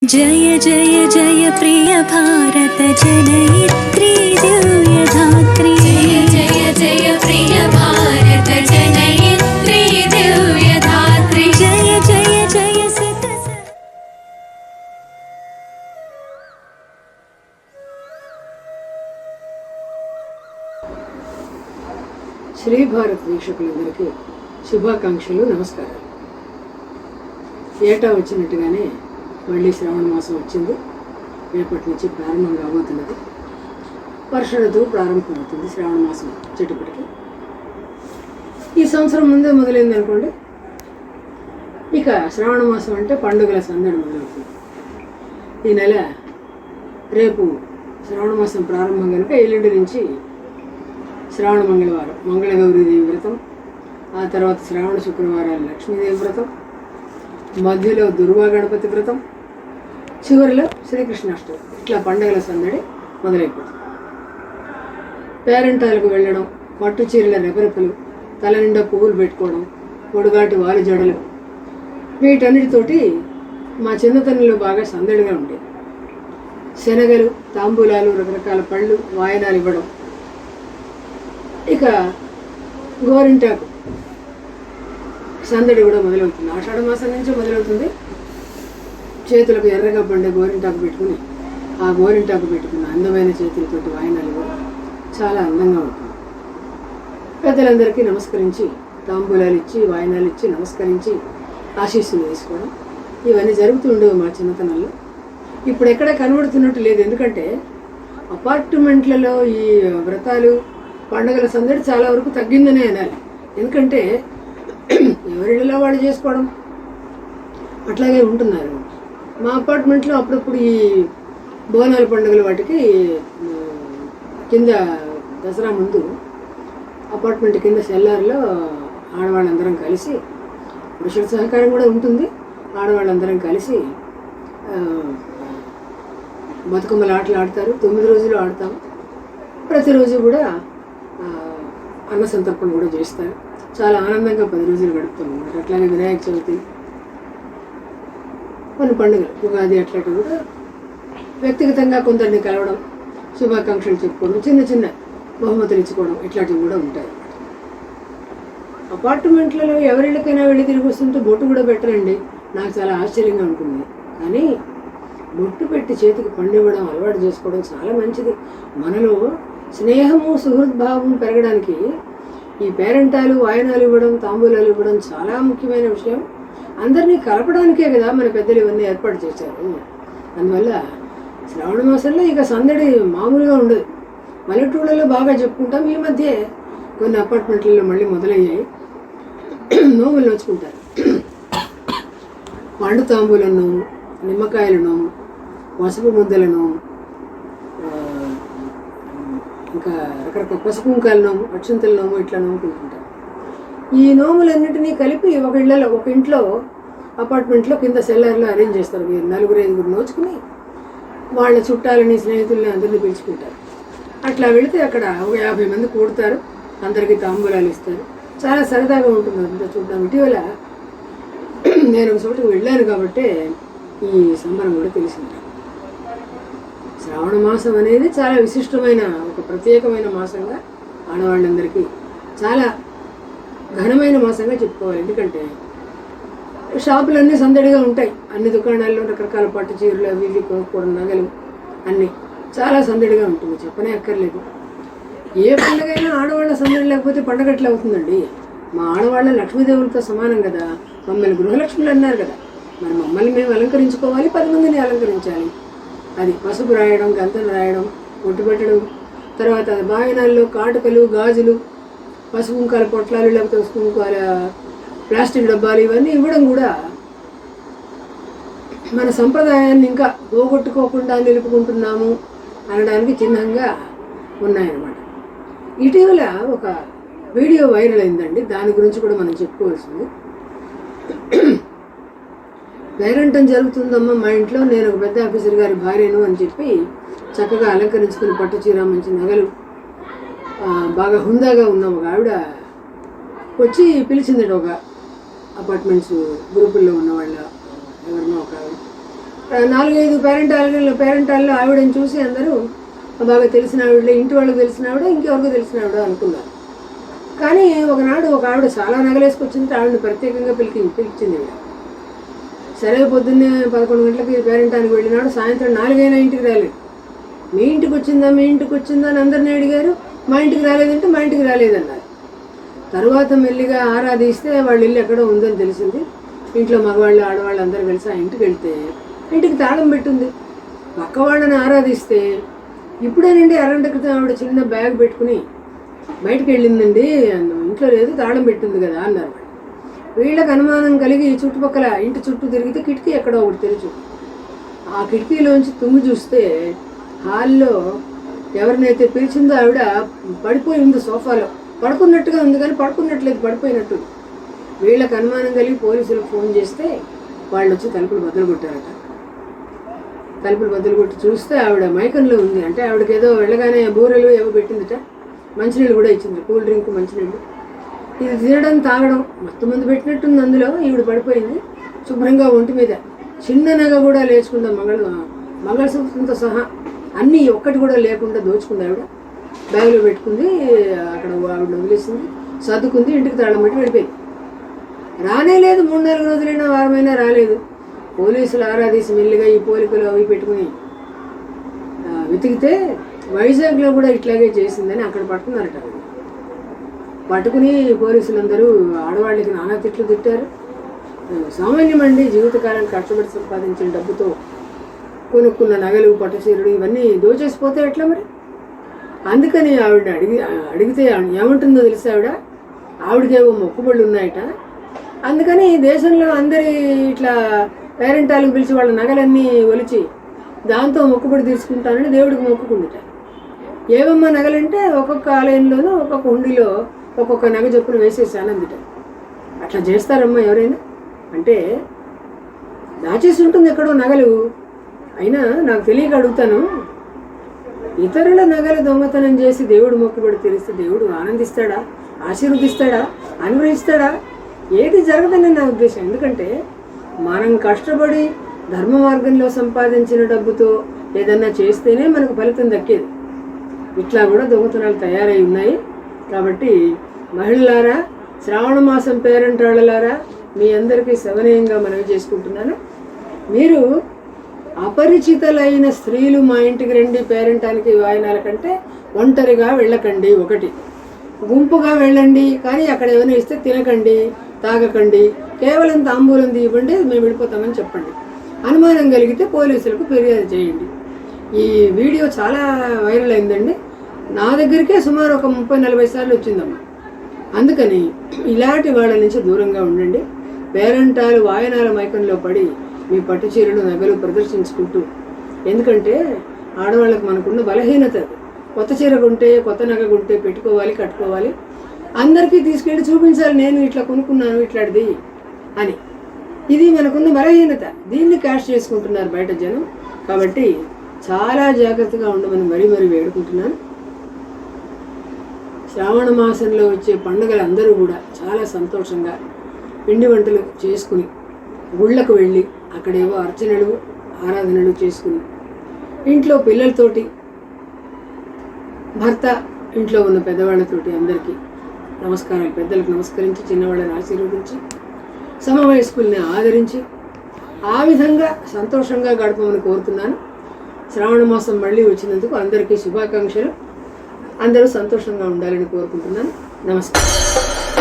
जय जय जय प्रिय भारत जनयित्री दिव्यधात्री। जय जय जय प्रिय भारत जनयित्री दिव्यधात्री। जय जय जय सित శ్రీ భారత్ వీక్షకులందరికీ శుభాకాంక్షలు, నమస్కారాలు. ఏటా వచ్చినట్టుగానే మళ్ళీ శ్రావణ మాసం వచ్చింది. రేపటి నుంచి ప్రారంభం కాబోతున్నది. వర్ష ఋతువు ప్రారంభమవుతుంది శ్రావణ మాసం వచ్చేటప్పటికి. ఈ సంవత్సరం ముందే మొదలైంది అనుకోండి. ఇక శ్రావణ మాసం అంటే పండుగల సందడి మొదలవుతుంది. ఈ నెల రేపు శ్రావణ మాసం ప్రారంభం కనుక ఎల్లుండి నుంచి శ్రావణ మంగళవారం మంగళగౌరీదేవి వ్రతం, ఆ తర్వాత శ్రావణ శుక్రవారాలు లక్ష్మీదేవి వ్రతం, మధ్యలో దుర్గా గణపతి వ్రతం, చివరిలో శ్రీకృష్ణాష్టమి. ఇట్లా పండుగల సందడి మొదలైపోతుంది. పేరెంటాలకు వెళ్ళడం, పట్టు చీరల రెపరెపలు, తల నిండా పువ్వులు పెట్టుకోవడం, పొడుగాటి వాలు జడలు, వీటన్నిటితోటి మా చిన్నతనంలో బాగా సందడిగా ఉండేది. శనగలు, తాంబూలాలు, రకరకాల పళ్ళు, వాయనాలు ఇవ్వడం. ఇక గోరింటాకు సందడి కూడా మొదలవుతుంది. ఆషాఢ మాసం నుంచి మొదలవుతుంది. చేతులకు ఎర్రగా పండే గోరింటాకు పెట్టుకుని ఆ గోరింటాకు పెట్టుకున్న అందమైన చేతులతోటి వాయనాలు కూడా చాలా అందంగా ఉంటుంది. పెద్దలందరికీ నమస్కరించి తాంబూలాలు ఇచ్చి, వాయనాలు ఇచ్చి, నమస్కరించి ఆశీస్సులు వేసుకోవడం, ఇవన్నీ జరుగుతూ ఉండేవి మా చిన్నతనంలో. ఇప్పుడు ఎక్కడ కనబడుతున్నట్టు లేదు. ఎందుకంటే అపార్ట్మెంట్లలో ఈ వ్రతాలు, పండుగల సందడి చాలా వరకు తగ్గిందనే అనాలి. ఎందుకంటే ఎవరిలో వాళ్ళు చేసుకోవడం అట్లాగే ఉంటున్నారు. మా అపార్ట్మెంట్లో అప్పుడప్పుడు ఈ బోనాల పండుగల వాటికి కింద దసరా ముందు అపార్ట్మెంట్ కింద సెల్లార్లో ఆడవాళ్ళందరం కలిసి, పురుషుల సహకారం కూడా ఉంటుంది, ఆడవాళ్ళందరం కలిసి బతుకమ్మల ఆటలు ఆడతారు. 9 రోజులు ఆడతాం. ప్రతిరోజు కూడా అన్న సంతర్పణ కూడా చేస్తారు. చాలా ఆనందంగా 10 రోజులు గడుపుతాం అన్నమాట. అట్లాగే వినాయక చవితి, కొన్ని పండుగలు, ఉగాది అట్లాంటివి కూడా వ్యక్తిగతంగా కొందరిని కలవడం, శుభాకాంక్షలు చెప్పుకోవడం, చిన్న చిన్న బహుమతులు ఇచ్చుకోవడం, ఇట్లాంటివి కూడా ఉంటాయి అన్నమాట. అపార్ట్మెంట్లలో ఎవరికైనా వెళ్ళి తిరిగి వస్తుంటే బొట్టు కూడా పెట్టరండి. నాకు చాలా ఆశ్చర్యంగా ఉంటుంది. కానీ బొట్టు పెట్టి చేతికి పండు ఇవ్వడం అలవాటు చేసుకోవడం చాలా మంచిది. మనలో స్నేహము, సుహృద్భావం పెరగడానికి ఈ పేరెంటాలు, వాయనాలు ఇవ్వడం, తాంబూలాలు ఇవ్వడం చాలా ముఖ్యమైన విషయం. అందరినీ కలపడానికే కదా మన పెద్దలు ఇవన్నీ ఏర్పాటు చేశారు. అందువల్ల శ్రావణ మాసంలో ఇక సందడి మామూలుగా ఉండదు. పల్లెటూళ్ళలో బాగా చెప్పుకుంటాం. ఈ మధ్య కొన్ని అపార్ట్మెంట్లలో మళ్ళీ మొదలయ్యాయి. నోములు నోచుకుంటారు. పండు తాంబూలను, నిమ్మకాయలను, పసుపు ముద్దలను, ఇంకా రకరకాల పసుపు కుంకాల నోము, అక్షంతల నోము, ఇట్లా నోముకుంటుంటారు. ఈ నోములన్నింటినీ కలిపి ఒక ఇంట్లో అపార్ట్మెంట్లో కింద సెల్లార్లో అరేంజ్ చేస్తారు. మీరు 4-5 నోచుకుని వాళ్ళ చుట్టాలని, స్నేహితుల్ని అందరినీ పిలుచుకుంటారు. అట్లా వెళితే అక్కడ ఒక 50 మంది కూడతారు. అందరికీ తాంబూలాలు ఇస్తారు. చాలా సరదాగా ఉంటుంది అంతా చూద్దాం. ఇటీవల నేను ఒక చోటుకు వెళ్ళాను కాబట్టి ఈ సంబరం కూడా తెలిసింది. శ్రావణ మాసం అనేది చాలా విశిష్టమైన, ఒక ప్రత్యేకమైన మాసంగా, ఆడవాళ్ళందరికీ చాలా ఘనమైన మాసంగా చెప్పుకోవాలి. ఎందుకంటే షాపులన్నీ సందడిగా ఉంటాయి. అన్ని దుకాణాల్లో రకరకాల పట్టు చీరలు, అవి కొనుక్కోవడం, నగలు అన్నీ చాలా సందడిగా ఉంటుంది. చెప్పనే అక్కర్లేదు. ఏ పండుగైనా ఆడవాళ్ళ సందడి లేకపోతే పండుగ ఎట్లా అవుతుందండి? మా ఆడవాళ్ళ లక్ష్మీదేవులతో సమానం కదా. మమ్మల్ని గృహలక్ష్ములు అన్నారు కదా. మరి మమ్మల్ని మేము అలంకరించుకోవాలి, 10 మందిని అలంకరించాలి. అది పసుపు రాయడం, గంధం రాయడం, పొట్టు పెట్టడం, తర్వాత బాయనాల్లో కాటుకలు, గాజులు, పసుపు కుంకాల పొట్లాలు, లేకపోతే పసుపు కుంకాల ప్లాస్టిక్ డబ్బాలు, ఇవన్నీ ఇవ్వడం కూడా మన సంప్రదాయాన్ని ఇంకా పోగొట్టుకోకుండా నిలుపుకుంటున్నాము అనడానికి చిహ్నంగా ఉన్నాయన్నమాట. ఇటీవల ఒక వీడియో వైరల్ అయిందండి. దాని గురించి కూడా మనం చెప్పుకోవాల్సింది. పేరంటం జరుగుతుందమ్మా మా ఇంట్లో, నేను ఒక పెద్ద ఆఫీసర్ గారి భార్యను అని చెప్పి చక్కగా అలంకరించుకుని పట్టు చీర, మంచి నగలు, బాగా హుందాగా ఉన్న ఒక ఆవిడ వచ్చి పిలిచిందట. ఒక అపార్ట్మెంట్స్ గ్రూపుల్లో ఉన్న వాళ్ళ ఎవరినో ఒక 4-5 పేరెంటాల్లో ఆవిడని చూసి అందరూ బాగా తెలిసిన ఆవిడలే, ఇంటి వాళ్ళకి తెలిసిన ఆవిడ, ఇంకెవరికి తెలిసిన ఆవిడ అనుకున్నారు. కానీ ఒకనాడు ఒక ఆవిడ చాలా నగలేసుకొచ్చింది, ఆవిడని ప్రత్యేకంగా పిలిచింది. సరే పొద్దున్నే 11 గంటలకి పేరెంటానికి వెళ్ళినాడు. సాయంత్రం 4 అయినా ఇంటికి రాలేదు. మీ ఇంటికి వచ్చిందా అని అందరినీ అడిగారు. మా ఇంటికి రాలేదంటే మా ఇంటికి రాలేదన్నారు. తర్వాత మెల్లిగా ఆరాధిస్తే వాళ్ళ ఇల్లు ఎక్కడో ఉందని తెలిసింది. ఇంట్లో మగవాళ్ళు ఆడవాళ్ళు అందరూ కలిసి ఆ ఇంటికి వెళ్తే ఇంటికి తాళం పెట్టింది. పక్క వాళ్ళని ఆరాధిస్తే ఇప్పుడేనండి అరగంట క్రితం ఆవిడ చిన్న బ్యాగ్ పెట్టుకుని బయటకు వెళ్ళిందండి, ఇంట్లో లేదు తాళం పెట్టింది కదా అన్నారు. వీళ్ళకి అనుమానం కలిగి చుట్టుపక్కల ఇంటి చుట్టూ తిరిగితే కిటికీ ఎక్కడో ఒకటి తెరుచు. ఆ కిటికీలోంచి తుమ్మి చూస్తే హాల్లో ఎవరినైతే పిలిచిందో ఆవిడ పడిపోయి ఉంది, సోఫాలో పడుకున్నట్టుగా ఉంది, కానీ పడుకున్నట్లేదు, పడిపోయినట్టు. వీళ్ళకి అనుమానం కలిగి పోలీసులకు ఫోన్ చేస్తే వాళ్ళు వచ్చి తలుపులు బద్దలు కొట్టారట. తలుపులు బద్దలు కొట్టి చూస్తే ఆవిడ మైకంలో ఉంది. అంటే ఆవిడకి ఏదో వెళ్ళగానే బూరెలు ఏవో పెట్టిందిట, మంచినీళ్ళు కూడా ఇచ్చింది, కూల్ డ్రింక్ మంచినీళ్ళు. ఇది తినడం తాగడం మొత్తం మంది పెట్టినట్టుంది. అందులో ఈవిడ పడిపోయింది శుభ్రంగా, ఒంటి మీద చిన్న నగ కూడా లేచకుండా మంగళసూత్రంతో సహా అన్నీ ఒక్కటి కూడా లేకుండా దోచుకుంది ఆవిడ. బ్యాగులో పెట్టుకుంది, అక్కడ ఆవిడ వదిలేసింది, సర్దుకుంది, ఇంటికి తాళం పెట్టి వెళ్ళిపోయింది. రానే లేదు. 3-4 రోజులైనా వారమైనా రాలేదు. పోలీసులు ఆరాధీసి మెల్లిగా ఈ పోలికలు అవి పెట్టుకుని వెతికితే వైజాగ్లో కూడా ఇట్లాగే చేసిందని అక్కడ పట్టుకున్నారట. పట్టుకుని పోలీసులందరూ ఆడవాళ్ళకి నానా తిట్లు తిట్టారు. సామాన్యమండి, జీవితకాలానికి కష్టపడి సంపాదించిన డబ్బుతో కొనుక్కున్న నగలు, పట్టుచీరలు ఇవన్నీ దోచేసిపోతే ఎట్లా మరి? అందుకని ఆవిడ అడిగితే ఏమంటుందో తెలిసి ఆవిడకేవో మొక్కుబళ్ళు ఉన్నాయట. అందుకని దేశంలో అందరి ఇట్లా పేరెంటాలకు పిలిచి వాళ్ళ నగలన్నీ ఒలిచి దాంతో మొక్కుబడి తీసుకుంటానని దేవుడికి మొక్కుకుందిట. ఏవమ్మా నగలంటే ఒక్కొక్క ఆలయంలోనూ ఒక్కొక్క హుండీలో ఒక్కొక్క నగ చొప్పున వేసేసాను అందుట. అట్లా చేస్తారమ్మా ఎవరైనా? అంటే దాచేసి ఉంటుంది ఎక్కడో నగలు. అయినా నాకు తెలియక అడుగుతాను, ఇతరుల నగలు దొంగతనం చేసి దేవుడు మొక్కుబడి తెలిస్తే దేవుడు ఆనందిస్తాడా, ఆశీర్వదిస్తాడా, అనుగ్రహిస్తాడా? ఏది జరగదని నా ఉద్దేశం. ఎందుకంటే మనం కష్టపడి ధర్మ మార్గంలో సంపాదించిన డబ్బుతో ఏదన్నా చేస్తేనే మనకు ఫలితం దక్కేది. ఇట్లా కూడా దొంగతనాలు తయారై ఉన్నాయి. కాబట్టి మహిళలారా, శ్రావణ మాసం పేరంటాళ్ళలారా, మీ అందరికీ సవనీయంగా మనవి చేసుకుంటున్నాను. మీరు అపరిచితులైన స్త్రీలు మా ఇంటికి రండి పేరంటానికి వాయినాల కంటే ఒంటరిగా వెళ్ళకండి. ఒకటి, గుంపుగా వెళ్ళండి, కానీ అక్కడ ఏమైనా ఇస్తే తినకండి, తాగకండి, కేవలం తాంబూలం ఇవ్వండి, మేము వెళ్ళిపోతామని చెప్పండి. అనుమానం కలిగితే పోలీసులకు ఫిర్యాదు చేయండి. ఈ వీడియో చాలా వైరల్ అయిందండి. నా దగ్గరికే సుమారు ఒక 30-40 సార్లు వచ్చిందమ్మా. అందుకని ఇలాంటి వాళ్ళ నుంచి దూరంగా ఉండండి. పేరంటాలు వాయనాల మైకంలో పడి మీ పట్టు చీరలు, నగలు ప్రదర్శించుకుంటూ, ఎందుకంటే ఆడవాళ్ళకు మనకున్న బలహీనత, కొత్త చీర కొంటే, కొత్త నగ కొంటే పెట్టుకోవాలి, కట్టుకోవాలి, అందరికీ తీసుకెళ్ళి చూపించాలి, నేను ఇట్లా కొనుక్కున్నాను ఇట్లాంటిది అని. ఇది మనకున్న బలహీనత. దీన్ని క్యాష్ చేసుకుంటున్నారు బయట జనం. కాబట్టి చాలా జాగ్రత్తగా ఉండమని మరీ వేడుకుంటున్నాను. శ్రావణ మాసంలో వచ్చే పండుగలు అందరూ కూడా చాలా సంతోషంగా పిండి వంటలు చేసుకుని గుళ్ళకు వెళ్ళి అక్కడేవో అర్చనలు, ఆరాధనలు చేసుకుని ఇంట్లో పిల్లలతోటి, భర్త, ఇంట్లో ఉన్న పెద్దవాళ్ళతోటి అందరికీ నమస్కారాలు, పెద్దలకు నమస్కరించి, చిన్నవాళ్ళని ఆశీర్వదించి, సమవయస్కుల్ని ఆదరించి ఆ విధంగా సంతోషంగా గడపమని కోరుతున్నాను. శ్రావణ మాసం మళ్ళీ వచ్చినందుకు అందరికీ శుభాకాంక్షలు. అందరూ సంతోషంగా ఉండాలని కోరుకుంటున్నాను. నమస్కారం.